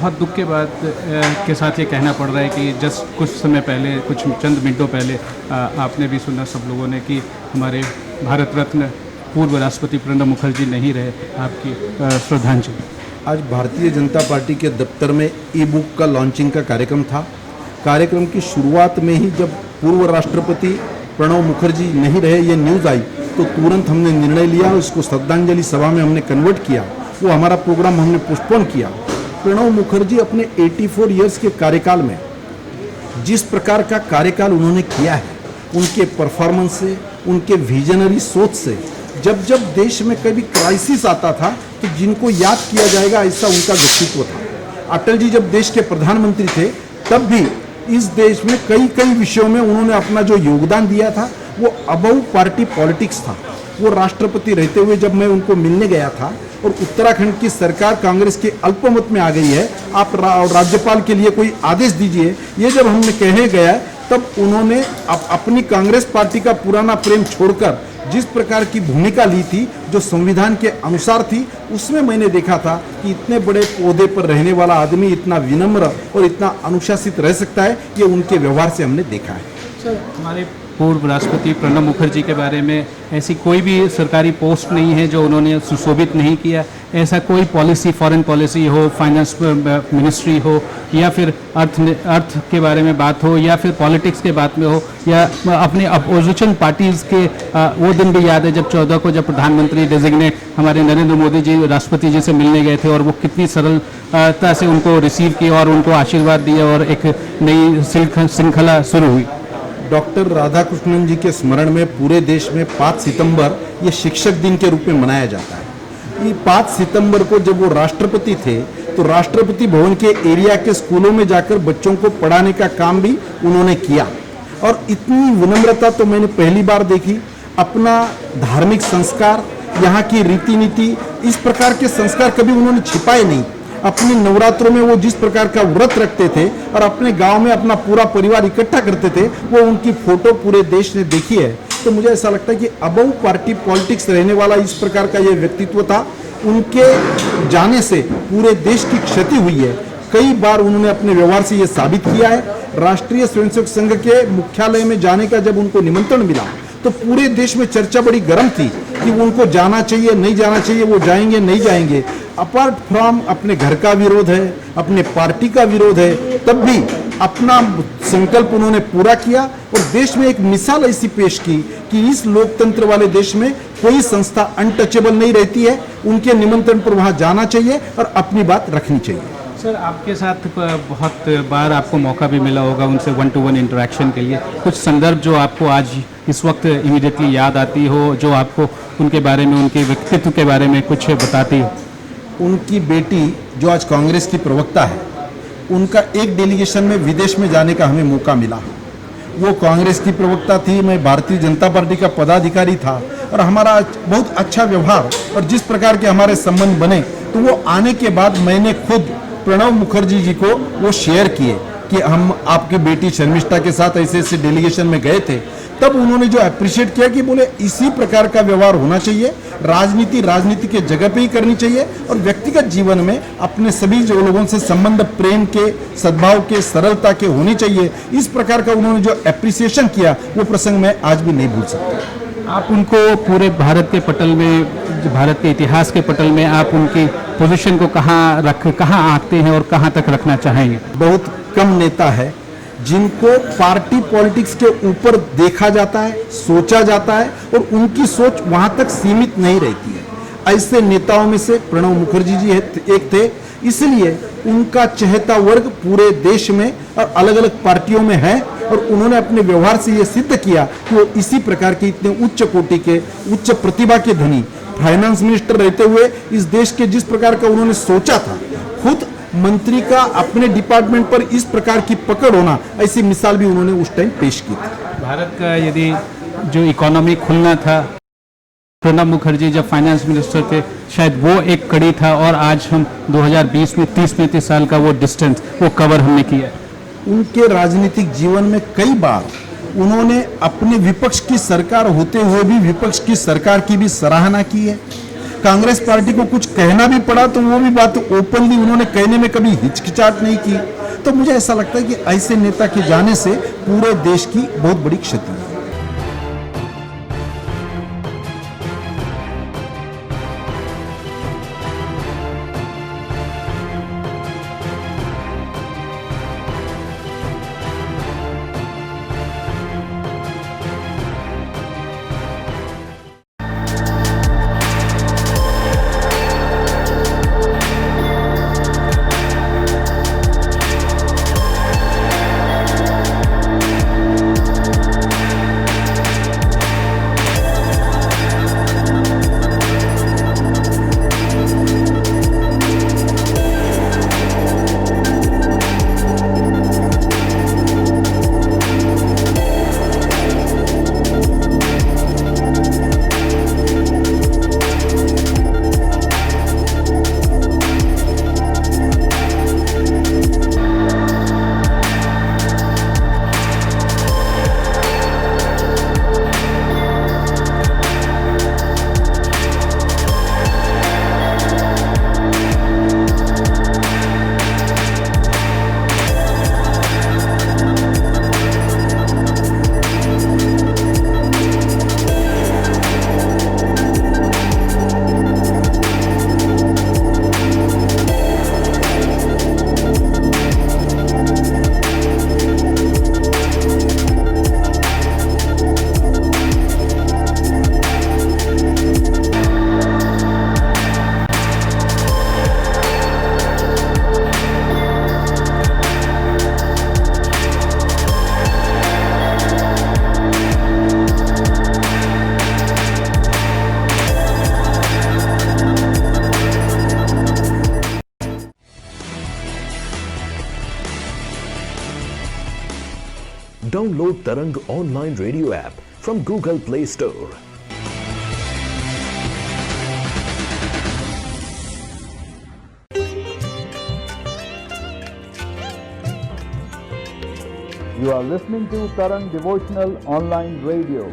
बहुत दुख के बाद के साथ ये कहना पड़ रहा है कि जस्ट कुछ समय पहले, कुछ चंद मिनटों पहले आपने भी सुना सब लोगों ने कि हमारे भारत रत्न पूर्व राष्ट्रपति प्रणब मुखर्जी नहीं रहे। आपकी श्रद्धांजलि। आज भारतीय जनता पार्टी के दफ्तर में ई बुक का लॉन्चिंग का कार्यक्रम था। कार्यक्रम की शुरुआत में ही जब पूर्व राष्ट्रपति प्रणब मुखर्जी नहीं रहे ये न्यूज़ आई तो तुरंत हमने निर्णय लिया, उसको श्रद्धांजलि सभा में हमने कन्वर्ट किया। वो हमारा प्रोग्राम हमने पोस्टपोन किया। प्रणब मुखर्जी अपने 84 इयर्स के कार्यकाल में जिस प्रकार का कार्यकाल उन्होंने किया है, उनके परफॉर्मेंस से, उनके विजनरी सोच से, जब जब देश में कभी क्राइसिस आता था तो जिनको याद किया जाएगा ऐसा उनका व्यक्तित्व था। अटल जी जब देश के प्रधानमंत्री थे तब भी इस देश में कई कई विषयों में उन्होंने अपना जो योगदान दिया था वो अबव पार्टी पॉलिटिक्स था। वो राष्ट्रपति रहते हुए जब मैं उनको मिलने गया था और उत्तराखंड की सरकार कांग्रेस के अल्पमत में आ गई है, आप राज्यपाल के लिए कोई आदेश दीजिए, ये जब हमने कहने गया तब उन्होंने अपनी कांग्रेस पार्टी का पुराना प्रेम छोड़कर जिस प्रकार की भूमिका ली थी जो संविधान के अनुसार थी, उसमें मैंने देखा था कि इतने बड़े पौधे पर रहने वाला आदमी इतना विनम्र और इतना अनुशासित रह सकता है, ये उनके व्यवहार से हमने देखा है। सर, हमारे पूर्व राष्ट्रपति प्रणब मुखर्जी के बारे में ऐसी कोई भी सरकारी पोस्ट नहीं है जो उन्होंने सुशोभित नहीं किया। ऐसा कोई पॉलिसी, फॉरेन पॉलिसी हो, फाइनेंस मिनिस्ट्री हो, या फिर अर्थ के बारे में बात हो, या फिर पॉलिटिक्स के बात में हो, या अपने अपोजिशन पार्टीज़ के वो दिन भी याद है जब 14 को जब प्रधानमंत्री डेजिग्नेट हमारे नरेंद्र मोदी जी राष्ट्रपति जी से मिलने गए थे और वो कितनी सरलता से उनको रिसीव किया और उनको आशीर्वाद दिया और एक नई श्रृंखला शुरू हुई। डॉक्टर राधाकृष्णन जी के स्मरण में पूरे देश में 5 सितंबर ये शिक्षक दिन के रूप में मनाया जाता है। ये 5 सितंबर को जब वो राष्ट्रपति थे तो राष्ट्रपति भवन के एरिया के स्कूलों में जाकर बच्चों को पढ़ाने का काम भी उन्होंने किया और इतनी विनम्रता तो मैंने पहली बार देखी। अपना धार्मिक संस्कार, यहाँ की रीति नीति, इस प्रकार के संस्कार कभी उन्होंने छिपाए नहीं। अपने नवरात्रों में वो जिस प्रकार का व्रत रखते थे और अपने गांव में अपना पूरा परिवार इकट्ठा करते थे, वो उनकी फोटो पूरे देश ने देखी है। तो मुझे ऐसा लगता है कि अबव पार्टी पॉलिटिक्स रहने वाला इस प्रकार का ये व्यक्तित्व था। उनके जाने से पूरे देश की क्षति हुई है। कई बार उन्होंने अपने व्यवहार से ये साबित किया है। राष्ट्रीय स्वयंसेवक संघ के मुख्यालय में जाने का जब उनको निमंत्रण मिला तो पूरे देश में चर्चा बड़ी गर्म थी कि उनको जाना चाहिए, नहीं जाना चाहिए, वो जाएंगे, नहीं जाएंगे। अपार्ट फ्रॉम अपने घर का विरोध है, अपने पार्टी का विरोध है, तब भी अपना संकल्प उन्होंने पूरा किया और देश में एक मिसाल ऐसी पेश की कि इस लोकतंत्र वाले देश में कोई संस्था अनटचेबल नहीं रहती है। उनके निमंत्रण पर वहां जाना चाहिए और अपनी बात रखनी चाहिए। सर, आपके साथ बहुत बार आपको मौका भी मिला होगा उनसे 1-to-1 इंटरेक्शन के लिए। कुछ संदर्भ जो आपको आज इस वक्त इमीडिएटली याद आती हो, जो आपको उनके बारे में, उनके व्यक्तित्व के बारे में कुछ बताती हो? उनकी बेटी जो आज कांग्रेस की प्रवक्ता है, उनका एक डेलीगेशन में विदेश में जाने का हमें मौका मिला। वो कांग्रेस की प्रवक्ता थी, मैं भारतीय जनता पार्टी का पदाधिकारी था और हमारा बहुत अच्छा व्यवहार और जिस प्रकार के हमारे संबंध बने, तो वो आने के बाद मैंने खुद प्रणब मुखर्जी जी को वो शेयर किए कि हम आपकी बेटी शर्मिष्ठा के साथ ऐसे ऐसे डेलीगेशन में गए थे। तब उन्होंने जो अप्रिशिएट किया कि बोले इसी प्रकार का व्यवहार होना चाहिए, राजनीति के जगह पे ही करनी चाहिए और व्यक्तिगत जीवन में अपने सभी जो लोगों से संबंध प्रेम के, सद्भाव के, सरलता के होने चाहिए। इस प्रकार का उन्होंने जो अप्रिसिएशन किया वो प्रसंग मैं आज भी नहीं भूल सकता। आप उनको पूरे भारत के पटल में, भारत के इतिहास के पटल में आप उनकी पोजीशन को कहाँ आंकते हैं और कहाँ तक रखना चाहेंगे? बहुत कम नेता है जिनको पार्टी पॉलिटिक्स के ऊपर देखा जाता है, सोचा जाता है और उनकी सोच वहां तक सीमित नहीं रहती है। ऐसे नेताओं में से प्रणब मुखर्जी जी एक थे। इसलिए उनका चहेता वर्ग पूरे देश में और अलग अलग पार्टियों में है और उन्होंने अपने व्यवहार से ये सिद्ध किया कि वो इसी प्रकार के इतने उच्च कोटि के, उच्च प्रतिभा के धनी, फाइनेंस मिनिस्टर रहते हुए इस देश के जिस प्रकार का उन्होंने सोचा था, खुद मंत्री का अपने डिपार्टमेंट पर इस प्रकार की पकड़ होना, ऐसी मिसाल भी उन्होंने उस टाइम पेश की थी। भारत का यदि जो इकोनॉमी खुलना था, प्रणब मुखर्जी जब फाइनेंस मिनिस्टर थे, शायद वो एक कड़ी था और आज हम 2020 में 30-35 साल का वो डिस्टेंस, वो कवर हमने किया। उनके राजनीतिक जीवन में कई बार उन्होंने अपने विपक्ष की सरकार होते हुए भी विपक्ष की सरकार की भी सराहना की है। कांग्रेस पार्टी को कुछ कहना भी पड़ा तो वो भी बात ओपनली उन्होंने कहने में कभी हिचकिचाहट नहीं की। तो मुझे ऐसा लगता है कि ऐसे नेता के जाने से पूरे देश की बहुत बड़ी क्षति है। Download Tarang online radio app from Google Play Store. You are listening to Tarang Devotional Online Radio.